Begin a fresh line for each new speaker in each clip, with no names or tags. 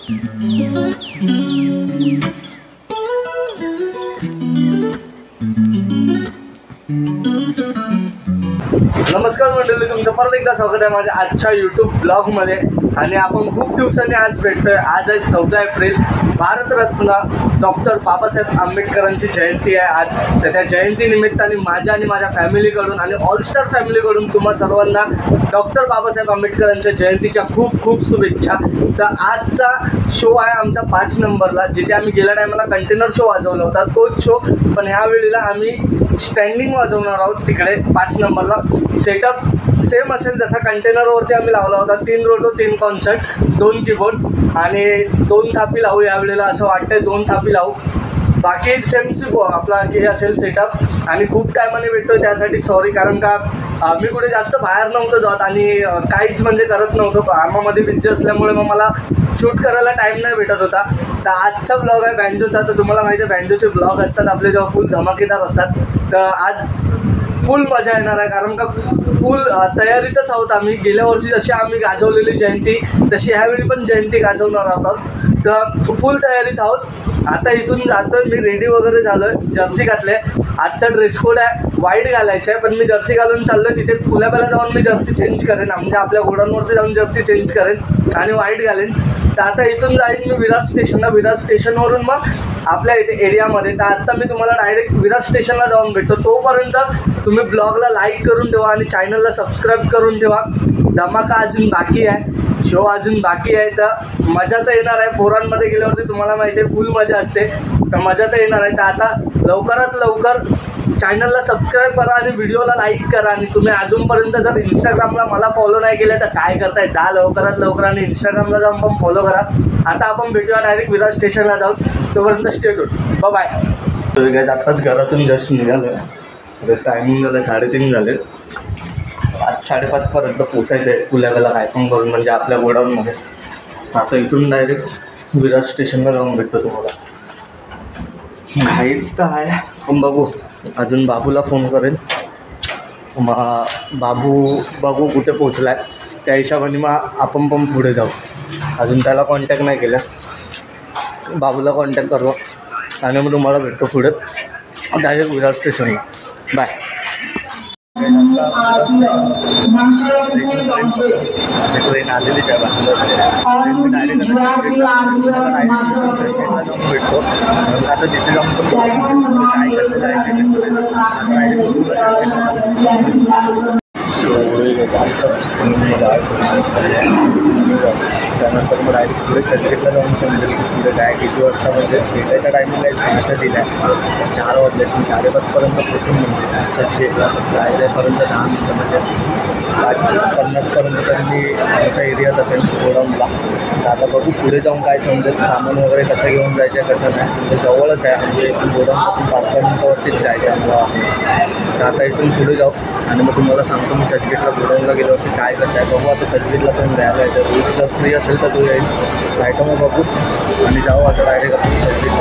नमस्कार मंडळी, तुमचं परत एकदा स्वागत आहे माझ्या आजच्या यूट्यूब ब्लॉगमध्ये. आणि आपण खूप दिवसांनी आज भेटतोय. आज आहे 14 एप्रिल, भारतरत्न डॉक्टर बाबासाहेब आंबेडकरांची जयंती आहे आज. तर त्या जयंतीनिमित्ताने माझ्या आणि माझ्या फॅमिलीकडून आणि ऑलस्टार फॅमिलीकडून तुम्हा सर्वांना डॉक्टर बाबासाहेब आंबेडकरांच्या जयंतीच्या खूप खूप शुभेच्छा. तर आजचा शो आहे आमचा 5 नंबरला, जिथे आम्ही गेल्या टायमाला कंटेनर शो वाजवला होता तोच शो, पण ह्या वेळेला आम्ही स्टँडिंग वाजवणार आहोत तिकडे 5 नंबरला. सेटअप सेम असेल जसा कंटेनरवरती आम्ही लावला होता. 3 रोटो 3 कॉन्सर्ट 2 कीबोर्ड आणि 2 थापी लावू यावेळेला असं वाटतंय. 2 थापी लावू, बाकी सेम आपला हे असेल सेटअप. आणि खूप टायमाने भेटतोय त्यासाठी सॉरी, कारण का मी कुठे जास्त बाहेर नव्हतं जात आणि काहीच म्हणजे करत नव्हतं. कामामध्ये बिझी असल्यामुळे मग मला शूट करायला टाईम नाही भेटत होता. तर आजचा ब्लॉग आहे बँजोचा. तर तुम्हाला माहिती आहे बँजोचे ब्लॉग असतात आपले तेव्हा फुल धमाकेदार असतात. तर आज फुल मजा येणार आहे, कारण का फुल तयारीतच आहोत आम्ही. गेल्या वर्षी जशी आम्ही गाजवलेली जयंती तशी ह्यावेळी पण जयंती गाजवणार आहोत. तर फुल तयारीत आहोत. आता इथून जातोय मी, रेडी वगैरे झालो आहे, जर्सी घातले. आजचा ड्रेस कोड आहे व्हाईट घालायचं आहे, पण मी जर्सी घालून चाललो आहे. तिथे पुलाबाला जाऊन मी जर्सी चेंज करेन, म्हणजे आपल्या गोडाऊनवरती जाऊन जर्सी चेंज करेन आणि व्हाईट घालेन. तर आता इथून जाईन मी विरार स्टेशनला. विरार स्टेशनवरून मग आपल्या इथे एरियामध्ये. तर आत्ता मी तुम्हाला डायरेक्ट विरार स्टेशनला जाऊन भेटतो. तोपर्यंत तुम्ही ब्लॉगला लाईक करून ठेवा आणि चॅनलला सबस्क्राईब करून ठेवा. धमाका अजून बाकी आहे, शो अजून बाकी आहे. तर मजा तर येणार आहे. पोरांमध्ये गेल्यावरती तुम्हाला माहिती आहे फुल मजा असते. तर मजा तर येणार आहे. तर आता लवकरात लवकर चॅनलला सबस्क्राईब करा आणि व्हिडिओला लाईक करा. आणि तुम्ही अजूनपर्यंत जर इंस्टाग्रामला मला फॉलो नाही केलं तर काय करताय, जा लवकरात लवकर आणि इंस्टाग्रामला जाऊन पण फॉलो करा. आता आपण भेटूया डायरेक्ट विरार स्टेशनला जाऊन. तोपर्यंत स्टे ट्यून, बाय. तर आत्ताच घरातून जस्ट निघालो आहे. टायमिंग झालं 3:30 झाले. आज 5:30पर्यंत पोचायचं आहे पुलागाला काय पण करून, म्हणजे आपल्या गोडाऊनमध्ये. आता इथून डायरेक्ट विरार स्टेशनला जाऊन भेटतो तुम्हाला. घाईत तर आहे पण बघू, अजून बाबूला फोन करेन. मग बाबू बघू कुठे पोचला आहे, त्या हिशोबाने मग आपण पण पुढे जाऊ. अजून त्याला कॉन्टॅक्ट नाही केला, बाबूला कॉन्टॅक्ट करू आणि मग तुम्हाला भेटतो पुढे डायरेक्ट विरार स्टेशनला. बाय. ट्रेन आलेलीच आहे भेटतो. आता जिथे जाऊन पण काय कसं जायचं त्यानंतर मग डायरेक्ट पुढे चर्चगेटला जाऊन समजेल की पुढे काय किती वाजता, म्हणजे भेटायच्या टायमिंगला 6च्या दिल्या 4 वाजले. 4:05पर्यंत पोचून म्हणजे चर्चगेटला जायचं आहे पर्यंत 10 मिनटं, म्हणजे 5:50पर्यंत तरी मी आमच्या एरियात असेल गोडाऊनला. तर आता बघू पुढे जाऊन काय समजेल, सामान वगैरे कसं घेऊन जायचं आहे कसं नाही. म्हणजे जवळच आहे, म्हणजे इथून गोडाऊनपासून 5-10 मिनटावरतीच जायचं आहे आम्हाला. तर आता इथून पुढे जाऊ आणि मग तुम्हाला सांगतो मी चर्चगेटला गोडाऊनला गेल्यावरती काय कसं आहे. बघू आता चर्चगेटला पण जायला आहे. तर जर फ्री असेल तर तू येईल, नाही तर मग बघू आणि जाऊ आता डायरेक्ट आपण चर्चगेटला.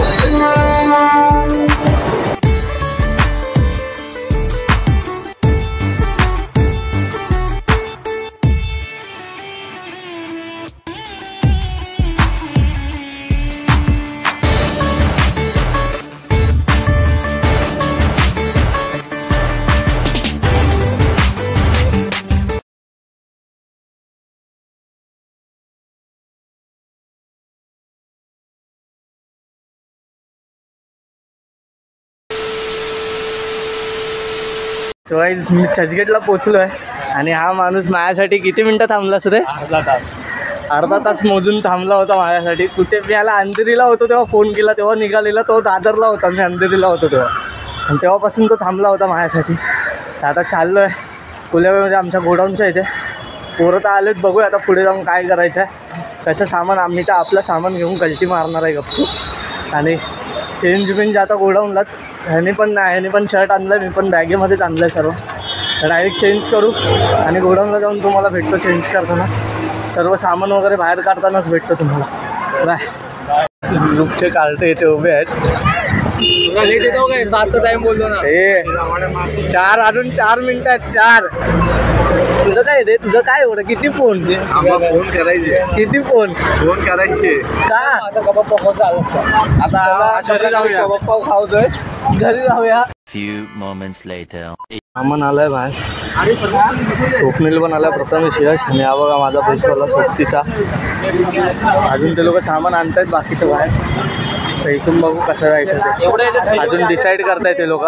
गाईज मी चर्चगेटला पोचलो आहे आणि हा माणूस माझ्यासाठी किती मिनटं थांबलास रे? अर्धा तास मोजून थांबला होता माझ्यासाठी. कुठे मी याला अंधेरीला होतो तेव्हा फोन केला, तेव्हा निघालेला तो दादरला होता, मी अंधेरीला होतो तेव्हा, आणि तेव्हापासून तो थांबला होता माझ्यासाठी. तर आता चाललो आहे पुण्यामध्ये आमच्या गोडाऊनच्या इथे. पोरं तर आलेत, बघूया आता पुढे जाऊन काय करायचं आहे कसं सामान. आम्ही तर आपलं सामान घेऊन कल्टी मारणार आहे गपचूप. आणि चेंज बिंज आता गोडाऊनलाच. ह्याने पण शर्ट आणलं आहे, मी पण बॅगेमध्येच आणलं आहे सर्व. तर डायरेक्ट चेंज करू आणि गोडाऊनला जाऊन तुम्हाला भेटतो चेंज करतानाच. सर्व सामान वगैरे बाहेर काढतानाच भेटतो तुम्हाला. बाय. लुकचे कार्टे इथे उभे आहेत.
लेट येतो काय 7चा टाइम बोललो ना.
4 अजून 4 मिनिटं आहेत. 4 तुझं काय रे? तुझं काय एवढं? किती फोन?
फोन करायचे.
किती फोन
करायचे
का?
आता कबाब पाव झाला.
आता घरी राहूया.
कबाब पाव खावतोय.
घरी राहूया.
Few moments later.
सामान आलाय बाहेर. स्वप्नील पण आलाय, प्रथमेश, यश आणि हा बघा माझा बेसवाला सोबतीचा. अजून ते लोक सामान आणतायत बाकीचं बाहेर. तर इथून बघू कसं जायचं ते. अजून डिसाईड करतायत ते लोक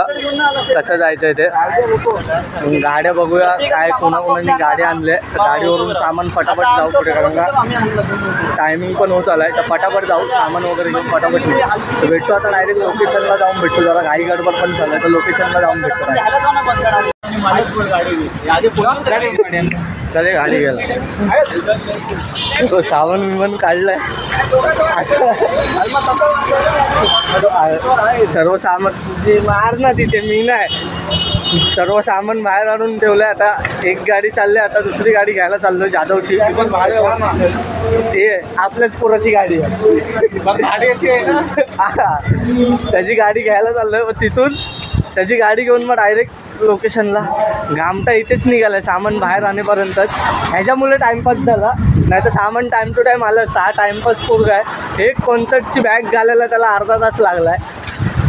कसं जायचं आहे ते. गाड्या बघूया काय, कोणाकोणानी गाडी आणले. गाडीवरून सामान फटाफट जाऊ पुढे, कारण का टायमिंग पण होत आलाय. तर फटाफट जाऊ, सामान वगैरे घेऊन फटाफट येऊ. तर भेटतो आता डायरेक्ट लोकेशनला जाऊन भेटतो. जरा घाई गडबड पण चालू आहे, तर लोकेशनला जाऊन भेटतो. चले गाडी गेला तो सामान विमान काढलाय. सर्व सामान जे मार ना तिथे मी नाही, सर्व सामान बाहेर आणून ठेवलंय. आता एक गाडी चालली, आता दुसरी गाडी घ्यायला चाललोय जाधवची. ते आपल्याच पोराची गाडी आहे, त्याची गाडी घ्यायला चाललोय. मग तिथून त्याची गाडी घेऊन मग डायरेक्ट लोकेशनला. घामटा इथेच निघाला सामान बाहेर आणेपर्यंतच. ह्याच्यामुळे टाईमपास झाला, नाही तर सामान टाईम टू टाईम आलं असतं. हा टाईमपास पूर्ण आहे. एक कॉन्सर्टची बॅग घालायला त्याला अर्धा तास लागला आहे.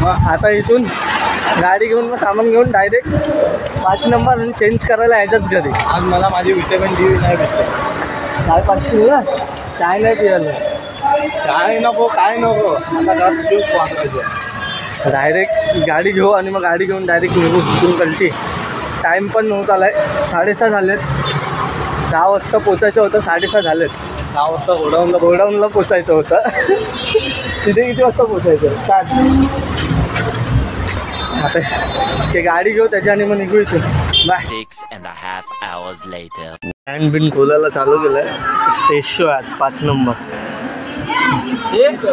मग आता इथून गाडी घेऊन मग सामान घेऊन डायरेक्ट 5 नंबर आणि चेंज करायला ह्याच्याच घरी.
आज मला माझी विटामिन डी नाही भेटले.
काय पाहिजे ना? चाय नाही पियालं.
काय नको काय नको, आता घरात ज्यूस वाजवायचं.
डायरेक्ट गाडी घेऊ आणि मग गाडी घेऊन डायरेक्ट निघू तिथून कळती. टाईम पण नव्हता आला आहे, 6:30 झालेत. 6 वाजता पोचायचं होतं, 6:30 झालेत.
6 वाजता
गोडाऊनला पोचायचं होतं. तिथे किती वाजता पोचायचं? 7. आता ते गाडी घेऊ त्याच्याने मग निघू इथून. बाय.
6.5 hours later.
स्टँड बिन खोलायला चालू केलं आहे. स्टेज शो आहे आज 5 नंबर.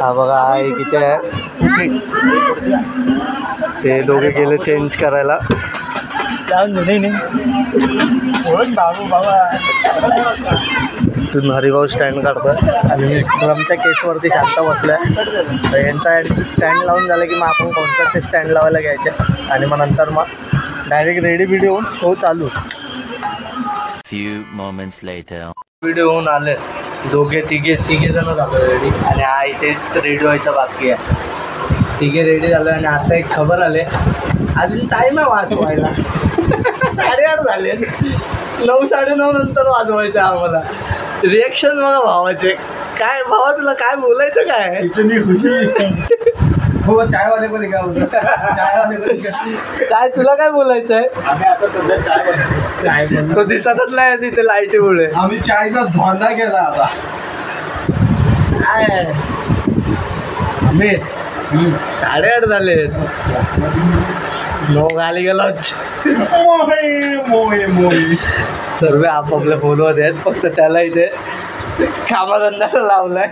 हा बघा आहे किती आहे. ते दोघे गेले चेंज करायला. तिथून हरिभाऊ स्टँड काढतोय आणि ड्रमच्या केसवरती शांत बसलाय. यांचा स्टँड लावून झालं की मग आपण कॉन्सर्टचे स्टँड लावायला घ्यायचे आणि मग नंतर मग डायरेक्ट रेडी व्हिडिओ होऊन शो चालू.
Few moments later.
व्हिडिओ होऊन आले तिघे जण झालो रेडी आणि हा इथे रेडी व्हायचा बाकी आहे. तिघे रेडी झालो आणि आता एक खबर आले, अजून टाईम आहे वाजवायला. 8:30 झाले. 9, 9:30 नंतर वाजवायचं आहे आम्हाला. रिॲक्शन बघा भावाचे. काय भावा, तुला काय बोलायचं काय?
इतनी खुशी. हो चायवाले पण
काय तुला काय बोलायचं आहे?
आम्ही आता सध्या चाय
तो दिसतच नाही तिथे लाईटीमुळे.
आम्ही चायचा धोंडा केला आता.
काय अमित, 8:30 झाले. 9 गाली गेलो. सर्व आपापल्या फोनवर आहेत, फक्त त्याला इथे कामाधंद्याला लावलाय.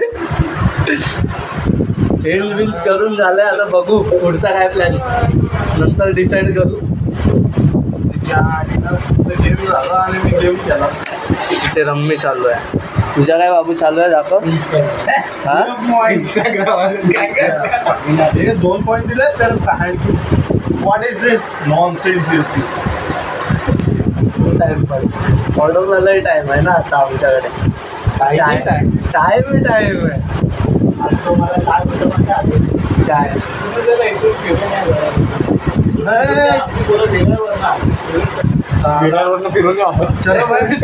चेंज बिंज करून झालंय. आता बघू पुढचा काय प्लॅन, नंतर डिसाईड करू.
गेम झाला आणि मी गेम केला.
इथे रम्मी चालू आहे. तुझ्या काय बाबू चालू आहे दाखव.
हे 2 पॉईंट दिले तर what is this nonsense is this.
Timepass ऑर्डरला टाइम आहे ना आता आमच्याकडे. टाइम आहे. काय
फिरून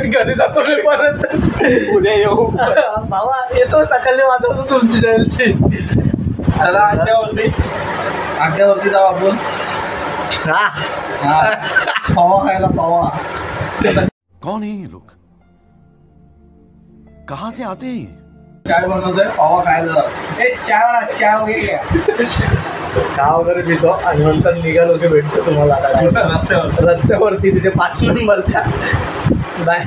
घरी जातो परत. उद्या येऊ
भावा. येतो सकाळी वाजवतो तुमची जायची.
चला अड्ड्यावरती जाऊ आपण. पावा खायला. पावा.
कौन है ये लोग, कहाँ से आते हैं?
चाय बनवतोय, पावा खायला जाऊ.
चहा वगैरे पितो आणि नंतर निघालो की भेटतो तुम्हाला रस्त्यावरती तिथे 5 नंबरच्या. बाय.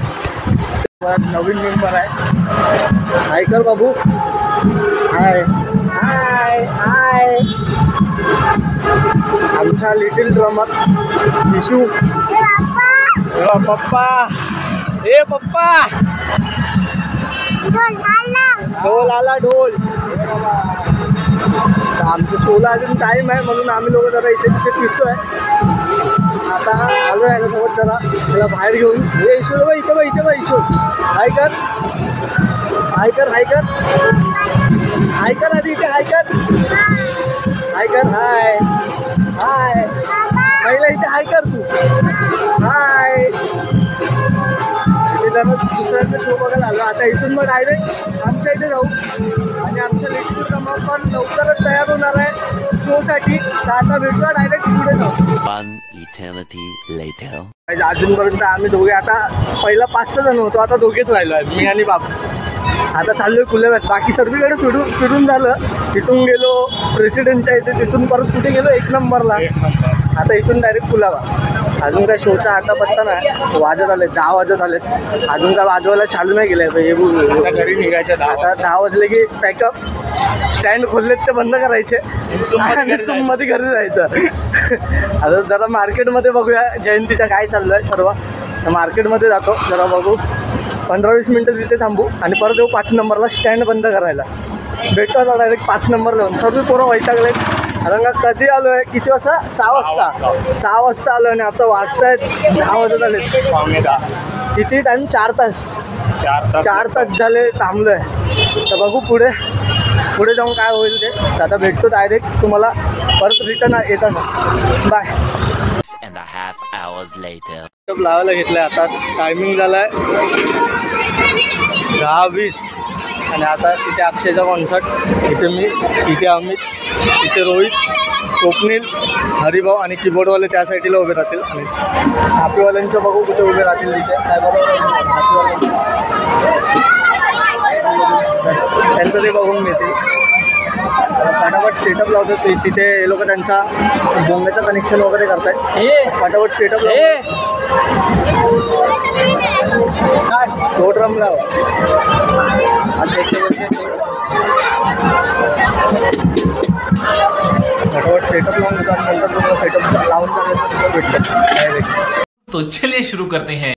नवीन मेंबर आहे. हाय कर बाबू. हाय हाय हाय. आमच्या लिटिल ड्रमर विशू. पप्पा. ए पप्पा, ढोल आला. ढोल. तर आमच्या शोला अजून टाईम आहे म्हणून आम्ही लोक जरा इथे तिथे फिरतोय. आता आलो आहे ना सोबत जरा त्याला बाहेर घेऊन. हे ईश्वर बा इथे बा इथे बा ईश्वर हाय कर हाय कर हाय कर हाय कर आधी इथे हाय कर हाय कर हाय हाय पहिला इथे हाय कर तू हाय. इथे जरा दुसऱ्यांचा शो बघायला आलो. आता इथून मग डायरेक्ट आमच्या इथे जाऊ आणि आमच्या लेखी क्रमांक पण लवकरच तयार होणार आहे शोसाठी. तर आता भेटूया डायरेक्ट पुढे जाऊ.
One eternity later.
अजूनपर्यंत आम्ही दोघे आता पहिला 5-6 जण होतो. आता दोघेच राहिलो आहे मी आणि बाबू. आता चाललो आहे कुलेव्यात. बाकी सर्वीकडे फिरून झालं. तिथून गेलो प्रेसिडेंटच्या इथे तिथून परत कुठे गेलो 1 नंबरला. आता इथून डायरेक्ट कुलावा. अजून काय शोचा आता पत्ता नाही. वाजत आले 10 वाजत आलेत. अजून काय वाजवायला चालू नाही केलं आहे. हे
घरी निघायचं
आता 10 वाजले की पॅकअप. स्टँड खोललेत ते बंद करायचे आणि सुममध्ये घरी जायचं. आता जरा मार्केटमध्ये बघूया जयंतीचं काय चाललं आहे सर्व. तर मार्केटमध्ये जातो जरा बघू. 15-20 मिनटं तिथे थांबू आणि परत येऊ 5 नंबरला स्टँड बंद करायला. भेटतो आता डायरेक्ट 5 नंबरला जाऊन. सर्व पोरं वैतागले. कारण का कधी आलो आहे किती वाजता 6 वाजता 6 वाजता आलो आणि आता वाजतायत 10 वाजत आले. किती टाईम 4 तास 4 तास झाले थांबलो आहे. तर बघू पुढे जाऊन काय होईल ते. आता भेटतो डायरेक्ट तुम्हाला परत रिटर्न येताना. बाय.
6.5 hours later.
लावायला घेतलं आहे. आताच टायमिंग झाला आहे 10:20 आणि आता तिथे अक्षयचा कॉन्सर्ट. इथे मी इथे अमित इथे रोहित स्वप्नील हरिभाऊ आणि कीबोर्डवाले त्या साईडला उभे राहतील. आणि हॅपीवाल्यांचं बघू कुठे उभे राहतील तिथे काय बरोबर हॅपीवाल्यांचं त्यांचं ते बघून घेतील. फटाफट सेटअप लावतो ते तिथे हे लोक त्यांचा बोंगाचं कनेक्शन वगैरे करतायत. फटाफट सेटअप काय तो ड्रम लाव. फटाफट सेटअप लावून देतात. नंतर तुम्हाला सेटअप लावून जाण्याचं भेटतं डायरेक्ट.
तो चलिए शुरू करते हैं.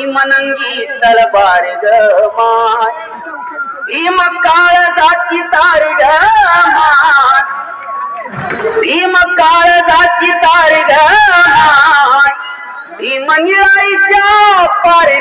भीमनंगी तलवार ग माय भीम काळजाची तार ग माय भीम काळजाची तार ग माय भीम निळाईच्या पार